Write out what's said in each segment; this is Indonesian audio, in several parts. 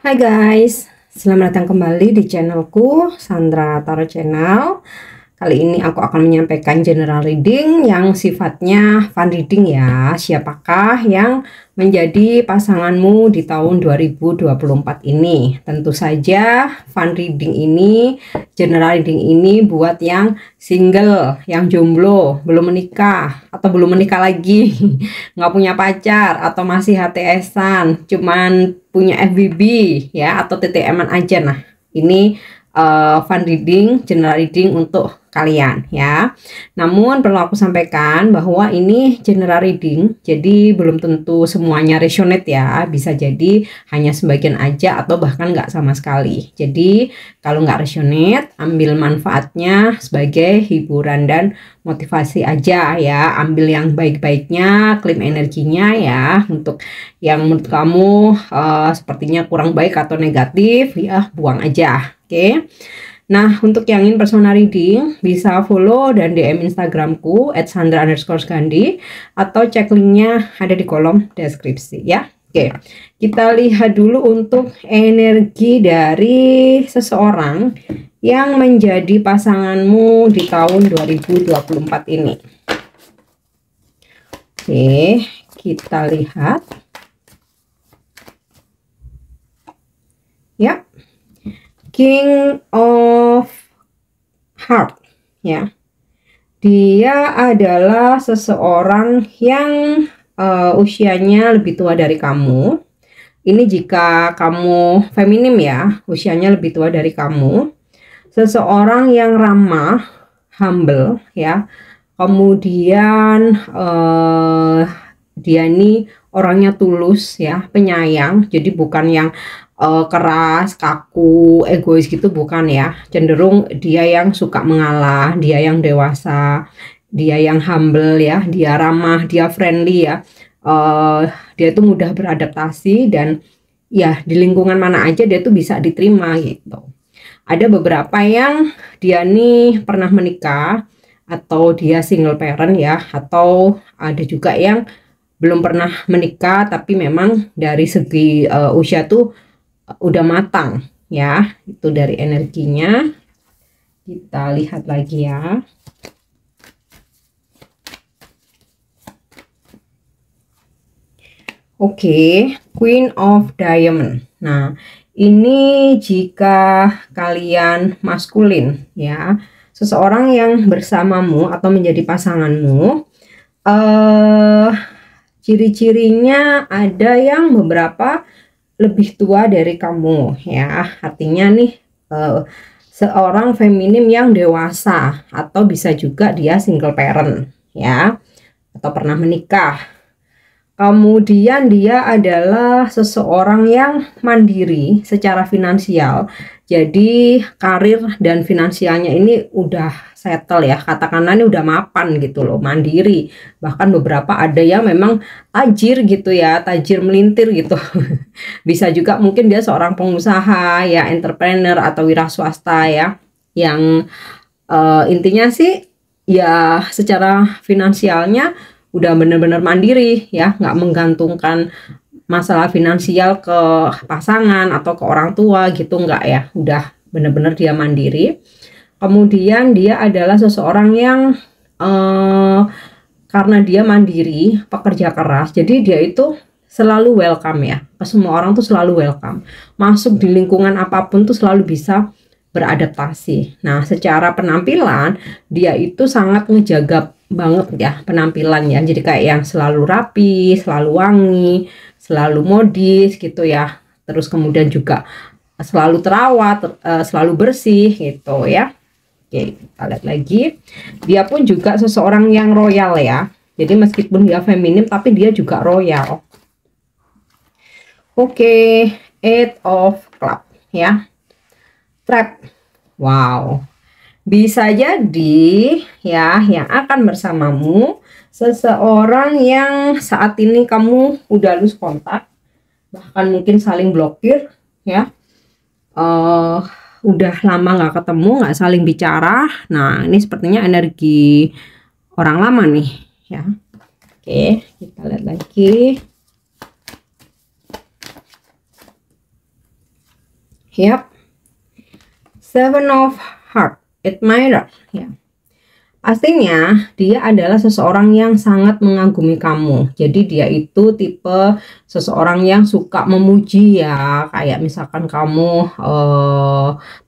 Hai guys, selamat datang kembali di channelku Sandra Tarot Channel. Kali ini aku akan menyampaikan general reading yang sifatnya fun reading ya. Siapakah yang menjadi pasanganmu di tahun 2024 ini? Tentu saja fun reading ini, general reading ini buat yang single, yang jomblo, belum menikah atau belum menikah lagi, nggak punya pacar atau masih HTS-an, cuman punya FWB ya atau TTM-an aja. Nah, ini fun reading, general reading untuk kalian ya. Namun perlu aku sampaikan bahwa ini general reading, jadi belum tentu semuanya resonate ya. Bisa jadi hanya sebagian aja atau bahkan nggak sama sekali. Jadi kalau nggak resonate, ambil manfaatnya sebagai hiburan dan motivasi aja ya. Ambil yang baik-baiknya, klaim energinya ya. Untuk yang menurut kamu sepertinya kurang baik atau negatif ya, buang aja. Oke. Nah, untuk yang ingin personal reading, bisa follow dan DM Instagramku @sandra_gandhi atau cek linknya ada di kolom deskripsi ya. Oke, kita lihat dulu untuk energi dari seseorang yang menjadi pasanganmu di tahun 2024 ini. Oke, kita lihat. Ya. King of Heart ya. Dia adalah seseorang yang usianya lebih tua dari kamu. Ini jika kamu feminim ya, usianya lebih tua dari kamu. Seseorang yang ramah, humble ya. Kemudian dia ini orangnya tulus ya, penyayang. Jadi bukan yang keras, kaku, egois gitu, bukan ya. Cenderung dia yang suka mengalah, dia yang dewasa, dia yang humble ya, dia ramah, dia friendly ya. Dia tuh mudah beradaptasi dan ya di lingkungan mana aja dia tuh bisa diterima gitu. Ada beberapa yang dia nih pernah menikah atau dia single parent ya, atau ada juga yang belum pernah menikah tapi memang dari segi usia tuh udah matang ya. Itu dari energinya. Kita lihat lagi ya. Oke, Queen of Diamond. Nah, ini jika kalian maskulin ya, seseorang yang bersamamu atau menjadi pasanganmu, ciri-cirinya ada yang beberapa lebih tua dari kamu ya. Artinya nih seorang feminim yang dewasa, atau bisa juga dia single parent ya, atau pernah menikah. Kemudian dia adalah seseorang yang mandiri secara finansial. Jadi karir dan finansialnya ini udah settle ya, katakanlah ini udah mapan gitu loh, mandiri. Bahkan beberapa ada yang memang tajir gitu ya, tajir melintir gitu. Bisa juga mungkin dia seorang pengusaha ya, entrepreneur atau wira swasta ya, yang intinya sih ya secara finansialnya udah bener-bener mandiri ya, nggak menggantungkan masalah finansial ke pasangan atau ke orang tua gitu, nggak ya, udah bener-bener dia mandiri. Kemudian dia adalah seseorang yang karena dia mandiri, pekerja keras, jadi dia itu selalu welcome ya, ke semua orang tuh selalu welcome, masuk di lingkungan apapun tuh selalu bisa beradaptasi. Nah, secara penampilan dia itu sangat ngejaga banget ya penampilannya, jadi kayak yang selalu rapi, selalu wangi, selalu modis gitu ya. Terus kemudian juga selalu terawat, selalu bersih gitu ya. Oke, kita lihat lagi. Dia pun juga seseorang yang royal ya. Jadi meskipun dia feminim tapi dia juga royal. Oke, Eight of Club ya. Trap. Wow. Bisa jadi ya yang akan bersamamu seseorang yang saat ini kamu udah lose kontak, bahkan mungkin saling blokir ya. Udah lama nggak ketemu, nggak saling bicara. Nah, ini sepertinya energi orang lama nih ya. Oke, kita lihat lagi. Yap. Seven of Heart, admirer, ya. Pastinya dia adalah seseorang yang sangat mengagumi kamu. Jadi dia itu tipe seseorang yang suka memuji ya. Kayak misalkan kamu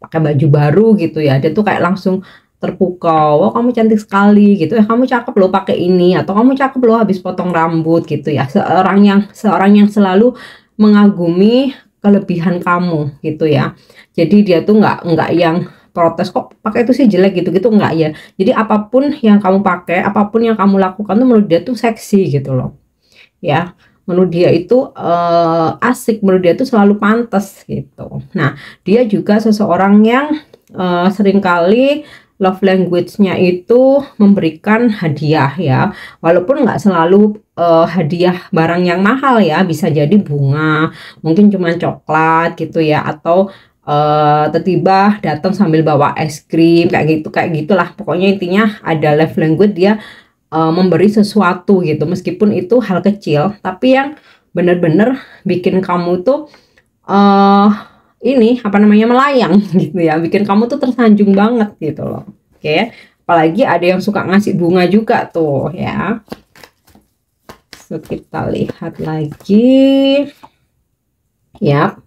pakai baju baru gitu ya, dia tuh kayak langsung terpukau. Oh, kamu cantik sekali gitu ya, kamu cakep loh pakai ini, atau kamu cakep loh habis potong rambut gitu ya. Seorang yang selalu mengagumi kelebihan kamu gitu ya. Jadi dia tuh nggak yang protes kok pakai itu sih jelek gitu-gitu, enggak ya. Jadi apapun yang kamu pakai, apapun yang kamu lakukan tuh menurut dia tuh seksi gitu loh ya. Menurut dia itu asik, menurut dia tuh selalu pantas gitu. Nah, dia juga seseorang yang seringkali love language-nya itu memberikan hadiah ya. Walaupun nggak selalu hadiah barang yang mahal ya, bisa jadi bunga, mungkin cuma coklat gitu ya, atau tiba-tiba datang sambil bawa es krim kayak gitulah. Pokoknya intinya ada love language, dia memberi sesuatu gitu, meskipun itu hal kecil tapi yang bener-bener bikin kamu tuh ini apa namanya, melayang gitu ya, bikin kamu tuh tersanjung banget gitu loh. Oke, apalagi ada yang suka ngasih bunga juga tuh ya. So, kita lihat lagi ya.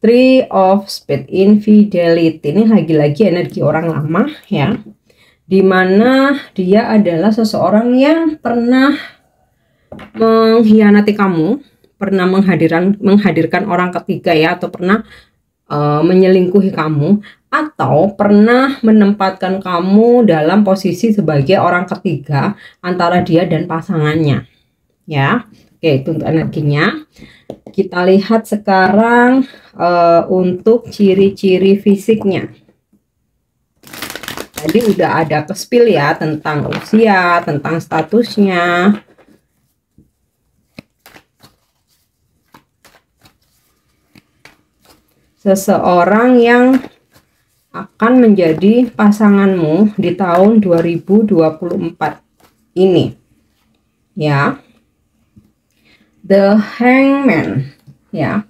Three of Spades, infidelity. Ini lagi-lagi energi orang lama ya, dimana dia adalah seseorang yang pernah mengkhianati kamu, pernah menghadirkan orang ketiga ya, atau pernah menyelingkuhi kamu, atau pernah menempatkan kamu dalam posisi sebagai orang ketiga antara dia dan pasangannya ya. Oke, itu untuk energinya. Kita lihat sekarang untuk ciri-ciri fisiknya. Tadi udah ada ke-spill ya tentang usia, tentang statusnya. Seseorang yang akan menjadi pasanganmu di tahun 2024 ini ya. The Hangman ya.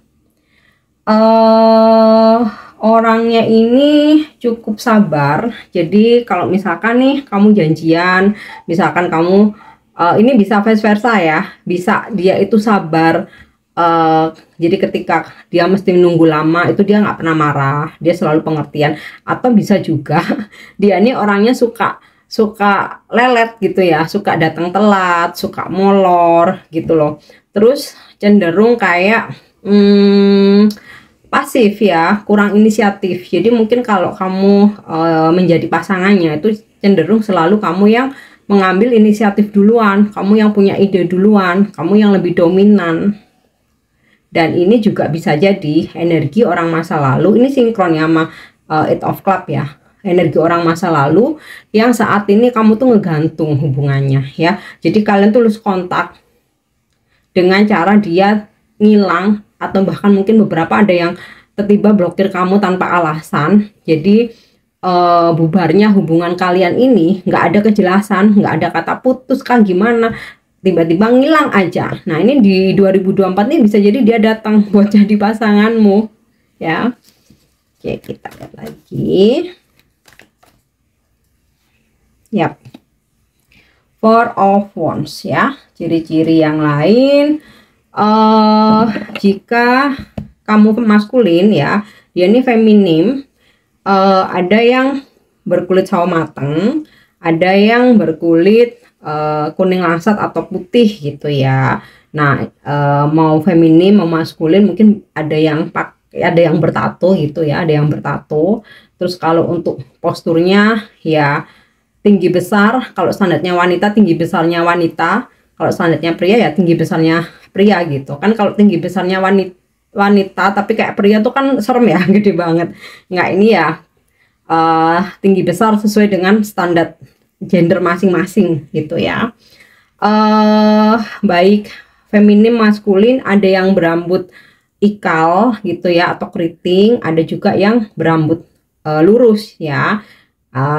Orangnya ini cukup sabar. Jadi kalau misalkan nih kamu janjian, misalkan kamu ini bisa vice versa ya, bisa dia itu sabar. Jadi ketika dia mesti menunggu lama itu dia nggak pernah marah, dia selalu pengertian. Atau bisa juga dia ini orangnya suka lelet gitu ya, suka datang telat, suka molor gitu loh. Terus cenderung kayak pasif ya, kurang inisiatif. Jadi mungkin kalau kamu menjadi pasangannya itu cenderung selalu kamu yang mengambil inisiatif duluan, kamu yang punya ide duluan, kamu yang lebih dominan. Dan ini juga bisa jadi energi orang masa lalu. Ini sinkron ya sama Eight of Club ya. Energi orang masa lalu yang saat ini kamu tuh ngegantung hubungannya ya. Jadi kalian tuh lose kontak dengan cara dia ngilang, atau bahkan mungkin beberapa ada yang tiba-tiba blokir kamu tanpa alasan. Jadi bubarnya hubungan kalian ini nggak ada kejelasan, nggak ada kata putus kan gimana, tiba-tiba ngilang aja. Nah ini di 2024 nih bisa jadi dia datang buat jadi pasanganmu ya. Oke, kita lihat lagi. Yap, Four of Wands ya. Ciri-ciri yang lain, jika kamu maskulin ya, dia ini feminim. Ada yang berkulit sawo mateng, ada yang berkulit kuning langsat atau putih gitu ya. Nah mau feminim mau maskulin, mungkin ada yang bertato gitu ya, ada yang bertato. Terus kalau untuk posturnya ya tinggi besar, kalau standarnya wanita tinggi besarnya wanita, kalau standarnya pria ya tinggi besarnya pria gitu kan. Kalau tinggi besarnya wanita tapi kayak pria tuh kan serem ya, gede banget. Nggak, ini ya tinggi besar sesuai dengan standar gender masing-masing gitu ya. Baik feminim maskulin, ada yang berambut ikal gitu ya atau keriting, ada juga yang berambut lurus ya.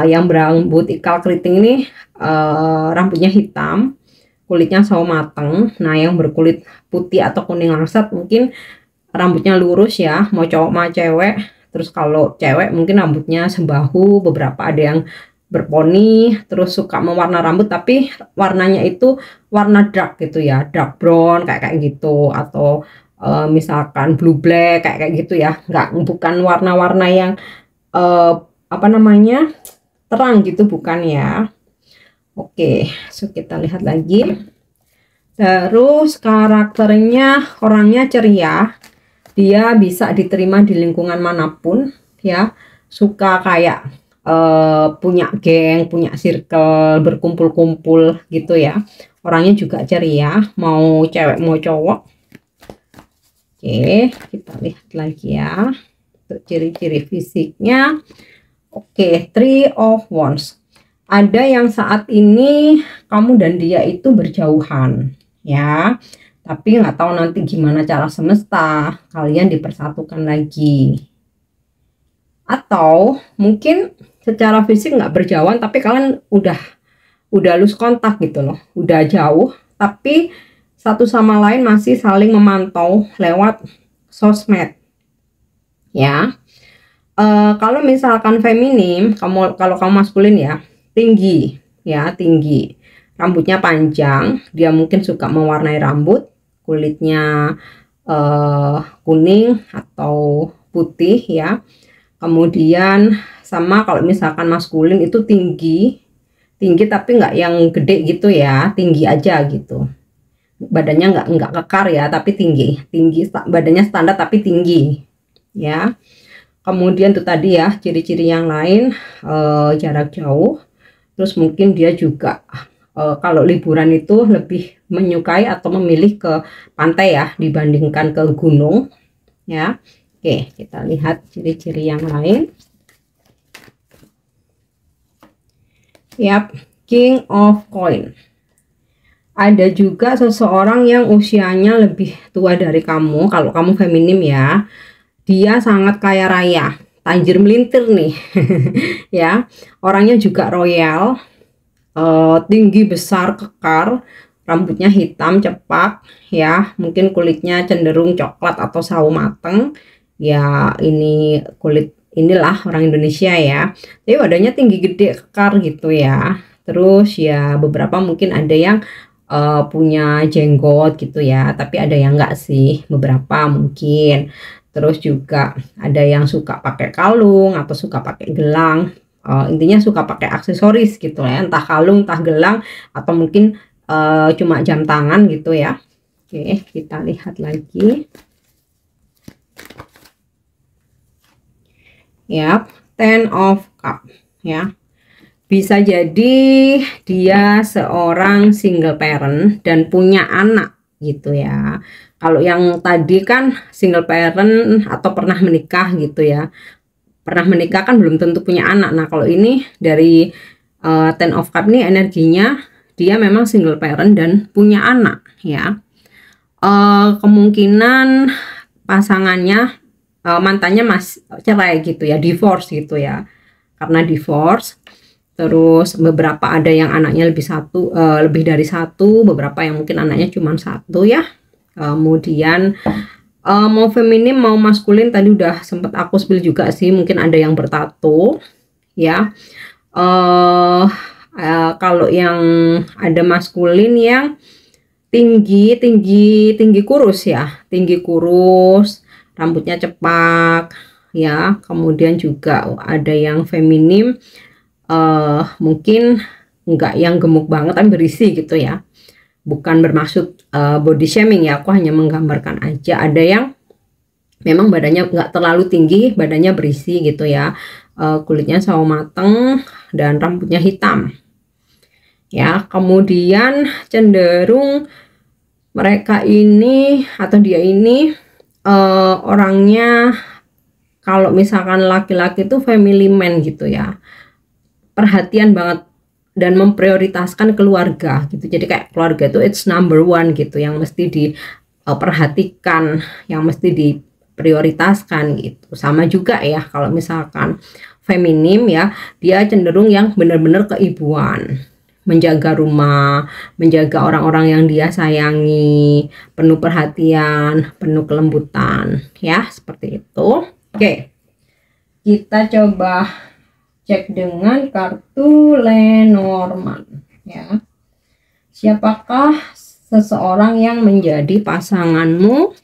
Yang berambut ikal keriting ini rambutnya hitam, kulitnya sawo mateng. Nah yang berkulit putih atau kuning langsat mungkin rambutnya lurus ya, mau cowok mau cewek, Terus kalau cewek mungkin rambutnya sembahu, beberapa ada yang berponi, terus suka mewarna rambut tapi warnanya itu warna dark gitu ya, dark brown kayak gitu, atau misalkan blue black kayak gitu ya, bukan warna-warna yang apa namanya terang gitu, bukan ya. Oke, so kita lihat lagi. Terus karakternya, orangnya ceria, dia bisa diterima di lingkungan manapun ya, suka kayak punya geng, punya circle, berkumpul-kumpul gitu ya. Orangnya juga ceria, mau cewek mau cowok. Oke, kita lihat lagi ya untuk ciri-ciri fisiknya. Oke, Three of Wands. Ada yang saat ini kamu dan dia itu berjauhan ya, tapi nggak tahu nanti gimana cara semesta kalian dipersatukan lagi. Atau mungkin secara fisik nggak berjauhan tapi kalian udah lose kontak gitu loh, udah jauh tapi satu sama lain masih saling memantau lewat sosmed ya. Kalau misalkan feminim, kalau kamu maskulin ya, tinggi ya, tinggi, rambutnya panjang, dia mungkin suka mewarnai rambut, kulitnya kuning atau putih ya. Kemudian sama kalau misalkan maskulin itu tinggi tapi nggak yang gede gitu ya, tinggi aja gitu, badannya nggak kekar ya, tapi tinggi, badannya standar tapi tinggi ya. Kemudian tuh tadi ya ciri-ciri yang lain, jarak jauh, terus mungkin dia juga kalau liburan itu lebih menyukai atau memilih ke pantai ya dibandingkan ke gunung ya. Oke, kita lihat ciri-ciri yang lain. Yap, King of Coin. Ada juga seseorang yang usianya lebih tua dari kamu, kalau kamu feminim ya. Dia sangat kaya raya, tajir melintir nih. Ya, orangnya juga royal, tinggi, besar, kekar, rambutnya hitam cepak ya, mungkin kulitnya cenderung coklat atau sawo mateng ya. Ini kulit inilah orang Indonesia ya, tapi badannya tinggi, gede, kekar gitu ya. Terus ya beberapa mungkin ada yang punya jenggot gitu ya, tapi ada yang enggak sih, beberapa mungkin. Terus juga ada yang suka pakai kalung atau suka pakai gelang, intinya suka pakai aksesoris gitu ya, entah kalung entah gelang atau mungkin cuma jam tangan gitu ya. Oke, kita lihat lagi. Yap, Ten of Cup ya. Bisa jadi dia seorang single parent dan punya anak gitu ya. Kalau yang tadi kan single parent atau pernah menikah gitu ya. Pernah menikah kan belum tentu punya anak. Nah, kalau ini dari Ten of Cup ini energinya dia memang single parent dan punya anak ya. Kemungkinan pasangannya mantannya cerai gitu ya, divorce gitu ya. Karena divorce, terus beberapa ada yang anaknya lebih dari satu, beberapa yang mungkin anaknya cuma satu ya. Kemudian mau feminim mau maskulin tadi udah sempat aku spill juga sih, mungkin ada yang bertato ya. Kalau yang ada maskulin yang tinggi kurus ya, tinggi kurus, rambutnya cepak ya. Kemudian juga ada yang feminim mungkin enggak yang gemuk banget tapi berisi gitu ya. Bukan bermaksud body shaming ya, aku hanya menggambarkan aja. Ada yang memang badannya enggak terlalu tinggi, badannya berisi gitu ya, kulitnya sawo mateng dan rambutnya hitam ya. Kemudian cenderung mereka ini atau dia ini orangnya, kalau misalkan laki-laki itu family man gitu ya, perhatian banget dan memprioritaskan keluarga gitu. Jadi kayak keluarga itu it's number one gitu, yang mesti diperhatikan, yang mesti diprioritaskan gitu. Sama juga ya kalau misalkan feminim ya, dia cenderung yang benar-benar keibuan, menjaga rumah, menjaga orang-orang yang dia sayangi, penuh perhatian, penuh kelembutan ya, seperti itu. Oke, kita coba cek dengan kartu Lenormand ya. Siapakah seseorang yang menjadi pasanganmu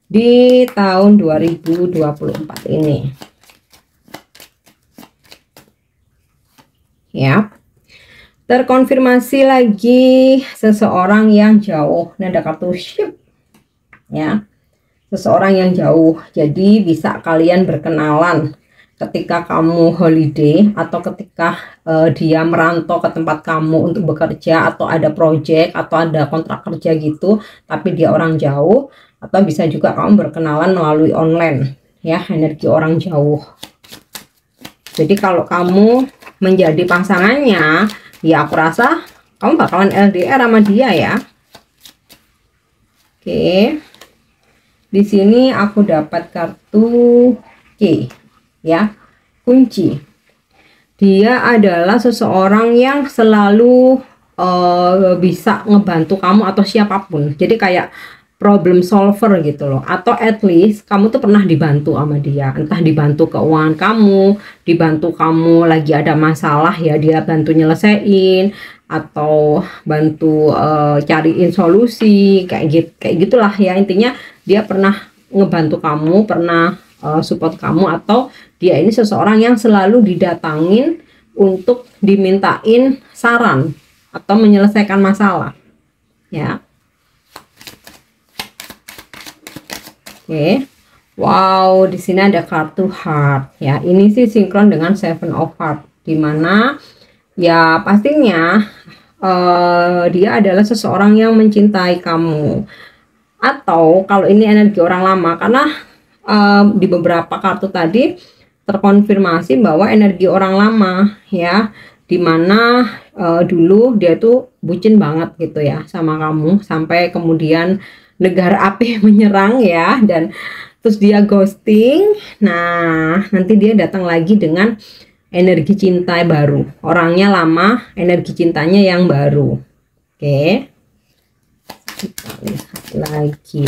di tahun 2024 ini? Ya. Terkonfirmasi lagi seseorang yang jauh. Ini ada kartu ship. Ya. Seseorang yang jauh. Jadi bisa kalian berkenalan ketika kamu holiday atau ketika dia merantau ke tempat kamu untuk bekerja, atau ada project atau ada kontrak kerja gitu, tapi dia orang jauh. Atau bisa juga kamu berkenalan melalui online ya, energi orang jauh. Jadi kalau kamu menjadi pasangannya, ya aku rasa kamu bakalan LDR sama dia ya. Oke. Di sini aku dapat kartu K ya, kunci. Dia adalah seseorang yang selalu bisa ngebantu kamu atau siapapun. Jadi kayak problem solver gitu loh, atau at least kamu tuh pernah dibantu sama dia, entah dibantu keuangan kamu, dibantu kamu lagi ada masalah ya dia bantu nyelesain, atau bantu cariin solusi kayak gitulah ya. Intinya dia pernah ngebantu kamu, pernah support kamu, atau dia ini seseorang yang selalu didatangin untuk dimintain saran atau menyelesaikan masalah ya. Oke. Wow, di sini ada kartu heart ya. Ini sih sinkron dengan seven of heart, dimana ya pastinya dia adalah seseorang yang mencintai kamu. Atau kalau ini energi orang lama, karena di beberapa kartu tadi terkonfirmasi bahwa energi orang lama ya, dimana dulu dia tuh bucin banget gitu ya sama kamu, sampai kemudian negara api menyerang ya, dan terus dia ghosting. Nah nanti dia datang lagi dengan energi cinta baru, orangnya lama, energi cintanya yang baru. Oke, kita lihat lagi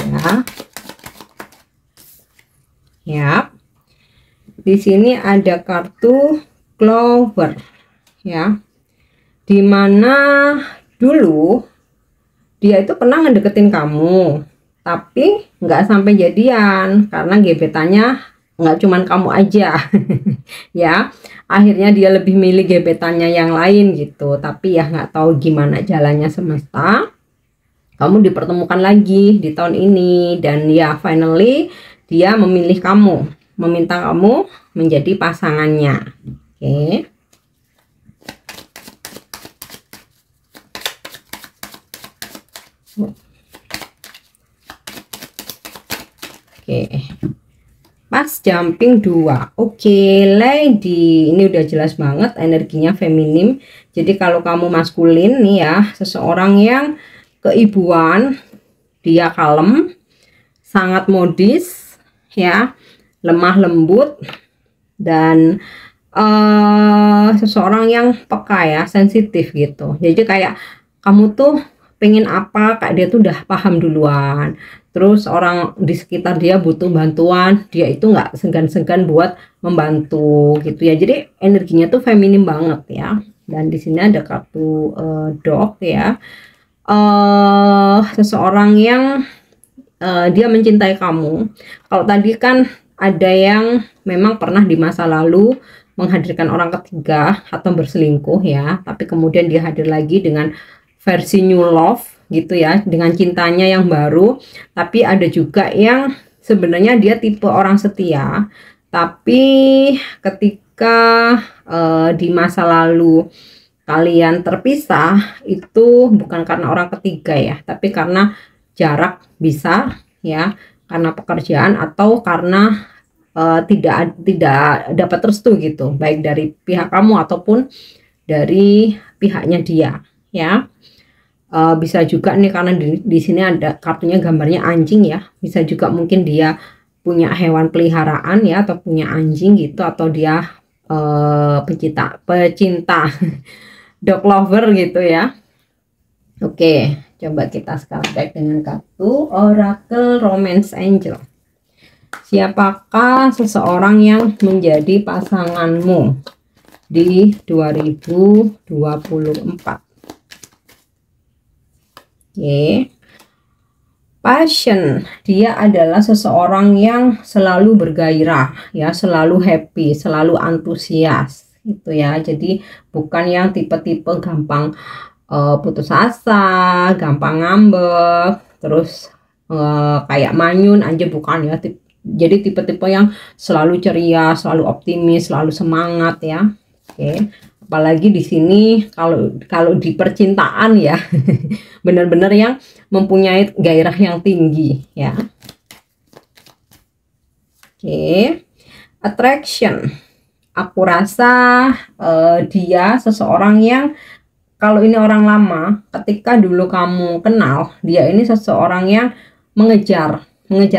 ya. Di sini ada kartu Clover ya, dimana dulu dia itu pernah ngedeketin kamu, tapi nggak sampai jadian karena gebetannya nggak cuman kamu aja ya. Akhirnya dia lebih milih gebetannya yang lain gitu, tapi ya nggak tahu gimana jalannya semesta, kamu dipertemukan lagi di tahun ini, dan ya finally dia memilih kamu, meminta kamu menjadi pasangannya. Oke. Oke. Pas jumping 2. Oke, lady. Ini udah jelas banget energinya feminim. Jadi kalau kamu maskulin nih ya, seseorang yang keibuan, dia kalem, sangat modis ya, lemah lembut, dan seseorang yang peka ya, sensitif gitu. Jadi kayak kamu tuh pengen apa, kayak dia tuh udah paham duluan. Terus orang di sekitar dia butuh bantuan, dia itu nggak segan-segan buat membantu gitu ya. Jadi energinya tuh feminim banget ya. Dan di sini ada kartu dog ya, seseorang yang dia mencintai kamu. Kalau tadi kan ada yang memang pernah di masa lalu menghadirkan orang ketiga atau berselingkuh ya, tapi kemudian dia hadir lagi dengan versi new love gitu ya, dengan cintanya yang baru. Tapi ada juga yang sebenarnya dia tipe orang setia, tapi ketika di masa lalu kalian terpisah, itu bukan karena orang ketiga ya, tapi karena jarak, bisa ya, karena pekerjaan, atau karena tidak dapat restu gitu, baik dari pihak kamu ataupun dari pihaknya dia ya. Bisa juga nih karena di sini ada kartunya gambarnya anjing ya, bisa juga mungkin dia punya hewan peliharaan ya, atau punya anjing gitu, atau dia pecinta dog lover gitu ya. Oke, coba kita sekarang cek dengan kartu Oracle Romance Angel. Siapakah seseorang yang menjadi pasanganmu di 2024? Oke. Passion, dia adalah seseorang yang selalu bergairah ya, selalu happy, selalu antusias gitu ya. Jadi bukan yang tipe-tipe gampang putus asa, gampang ngambek, terus kayak manyun aja, bukan ya. Jadi tipe-tipe yang selalu ceria, selalu optimis, selalu semangat ya. Oke. Apalagi di sini kalau di percintaan ya, benar-benar yang mempunyai gairah yang tinggi ya. Oke. Attraction, aku rasa dia seseorang yang, kalau ini orang lama, ketika dulu kamu kenal, dia ini seseorang yang mengejar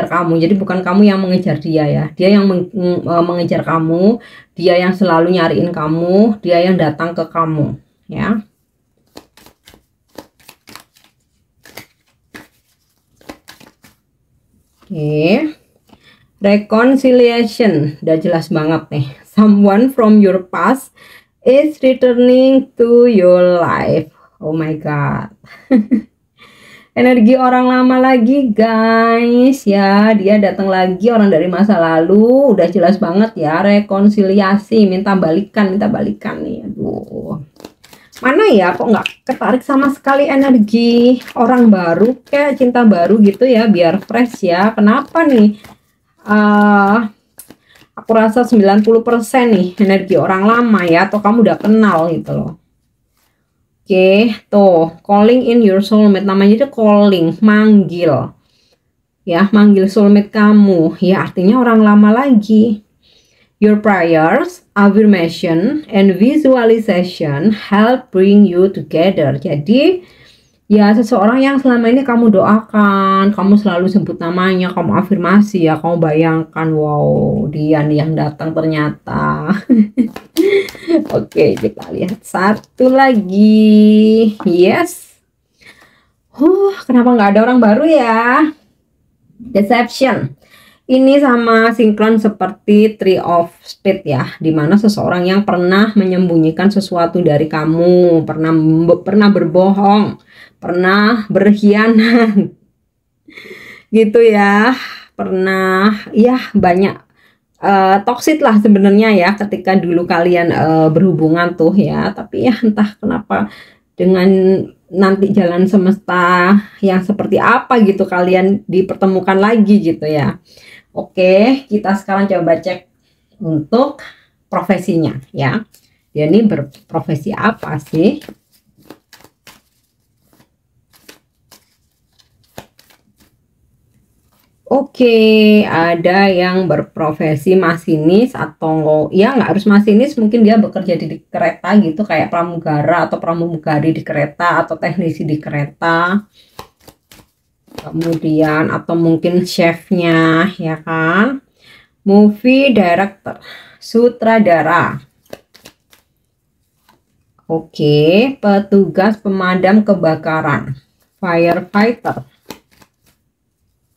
kamu. Jadi bukan kamu yang mengejar dia ya, dia yang mengejar kamu, dia yang selalu nyariin kamu, dia yang datang ke kamu ya. Oke. Reconciliation, udah jelas banget nih. Someone from your past is returning to your life. Oh my god. Energi orang lama lagi guys ya, dia datang lagi, orang dari masa lalu, udah jelas banget ya. Rekonsiliasi, minta balikan nih. Aduh, mana ya, kok nggak ketarik sama sekali energi orang baru, kayak cinta baru gitu ya, biar fresh ya. Kenapa nih? Aku rasa 90% nih energi orang lama ya, atau kamu udah kenal gitu loh. Oke, tuh, calling in your soulmate, namanya itu calling, manggil ya, manggil soulmate kamu ya, artinya orang lama lagi. Your prayers, affirmation, and visualization help bring you together. Jadi ya, seseorang yang selama ini kamu doakan, kamu selalu sebut namanya, kamu afirmasi ya, kamu bayangkan, wow, dia nih yang datang ternyata. Oke, kita lihat satu lagi. Yes. Kenapa nggak ada orang baru ya? Deception. Ini sama sinkron seperti Three of Spades ya, dimana seseorang yang pernah menyembunyikan sesuatu dari kamu, pernah berbohong, pernah berkhianat gitu ya, pernah ya, banyak toksik lah sebenarnya ya ketika dulu kalian berhubungan tuh ya. Tapi ya entah kenapa dengan nanti jalan semesta yang seperti apa gitu kalian dipertemukan lagi gitu ya. Oke, kita sekarang coba cek untuk profesinya ya. Dia ini berprofesi apa sih? Oke, ada yang berprofesi masinis, atau ya nggak harus masinis, mungkin dia bekerja di kereta gitu, kayak pramugara atau pramugari di kereta, atau teknisi di kereta. Kemudian atau mungkin chefnya ya kan. Movie director, sutradara. Oke, petugas pemadam kebakaran, firefighter.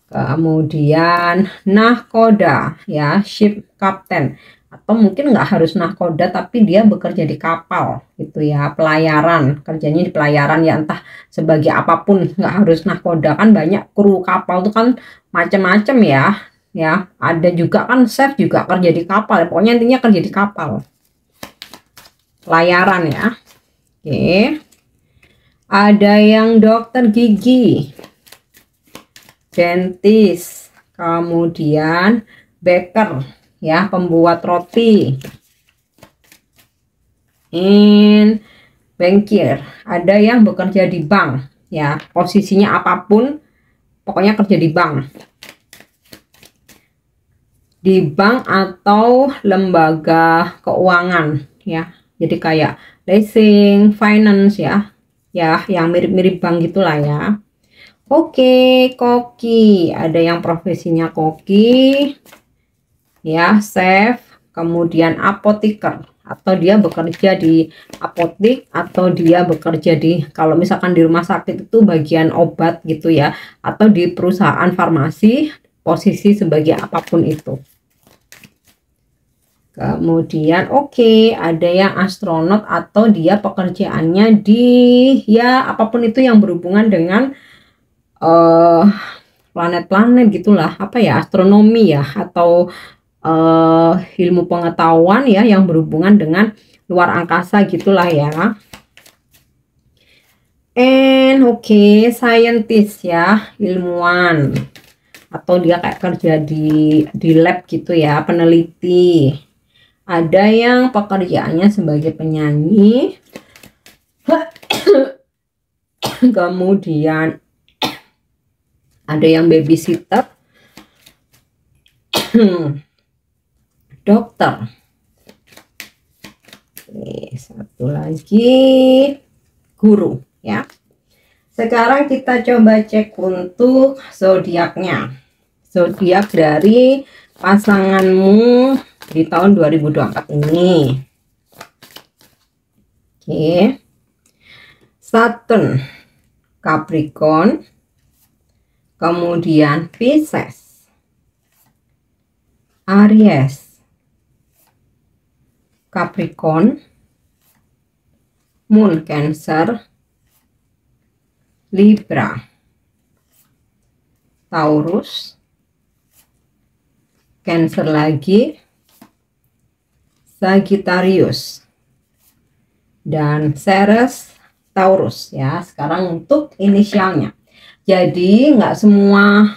Kemudian nahkoda ya, ship captain, atau mungkin nggak harus nahkoda tapi dia bekerja di kapal gitu ya, pelayaran, kerjanya di pelayaran ya, entah sebagai apapun, nggak harus nahkoda, kan banyak kru kapal tuh kan macam-macam ya, ada juga kan chef juga kerja di kapal ya, pokoknya intinya kerja di kapal, pelayaran ya. Oke, ada yang dokter gigi, dentist, kemudian baker ya, pembuat roti, bankir, ada yang bekerja di bank ya, posisinya apapun pokoknya kerja di bank atau lembaga keuangan ya, jadi kayak leasing, finance ya yang mirip-mirip bank gitulah ya. Oke, koki, ada yang profesinya koki ya, chef, kemudian apoteker, atau dia bekerja di apotek, atau dia bekerja di, kalau misalkan di rumah sakit itu bagian obat gitu ya, atau di perusahaan farmasi, posisi sebagai apapun itu. Kemudian oke, ada yang astronot atau dia pekerjaannya di ya apapun itu yang berhubungan dengan planet-planet gitulah, apa ya, astronomi ya, atau ilmu pengetahuan ya yang berhubungan dengan luar angkasa gitulah ya. And oke, scientist ya, ilmuwan atau dia kayak kerja di lab gitu ya, peneliti. Ada yang pekerjaannya sebagai penyanyi. Kemudian ada yang babysitter. Dokter. Oke, satu lagi guru ya. Sekarang kita coba cek untuk zodiaknya. Zodiak dari pasanganmu di tahun 2024 ini. Oke. Saturn Capricorn, kemudian Pisces, Aries, Capricorn, Moon Cancer, Libra, Taurus, Cancer lagi, Sagittarius, dan Ceres Taurus ya. Sekarang untuk inisialnya. Jadi nggak semua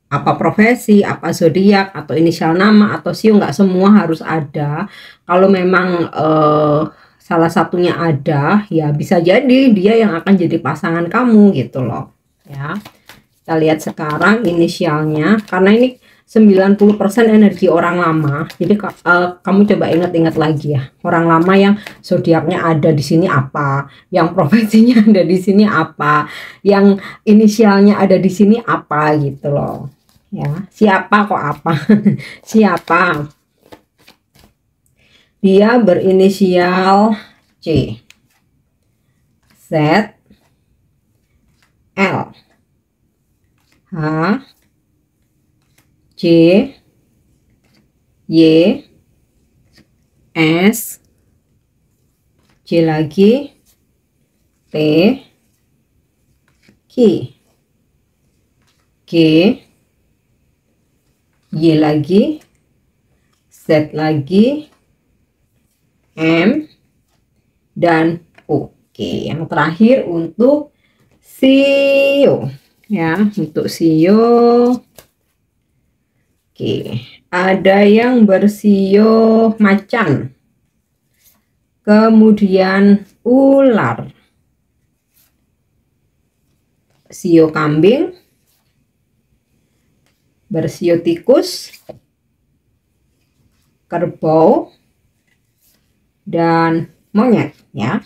apa profesi, apa zodiak atau inisial nama atau sio, nggak semua harus ada. Kalau memang salah satunya ada, ya bisa jadi dia yang akan jadi pasangan kamu gitu loh ya. Kita lihat sekarang inisialnya, karena ini 90% energi orang lama. Jadi kamu coba ingat-ingat lagi ya, orang lama yang zodiaknya ada di sini apa, yang profesinya ada di sini apa, yang inisialnya ada di sini apa gitu loh. Ya, siapa kok apa? Siapa? Dia berinisial C, Z, L, H, J, Y, S, J lagi, T, Q, G, Y lagi, Z lagi, M, dan O. Oke, yang terakhir untuk Sio ya, untuk Sio. Oke, ada yang bersio macan, kemudian ular, sio kambing, bersio tikus, kerbau, dan monyet ya.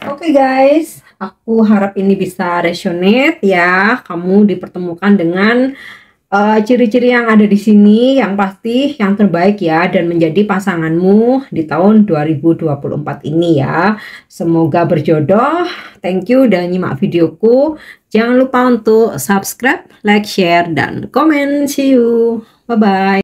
Oke guys, aku harap ini bisa resonate ya. Kamu dipertemukan dengan ciri-ciri yang ada di sini, yang pasti yang terbaik ya, dan menjadi pasanganmu di tahun 2024 ini ya. Semoga berjodoh. Thank you udah nyimak videoku. Jangan lupa untuk subscribe, like, share, dan komen. See you. Bye-bye.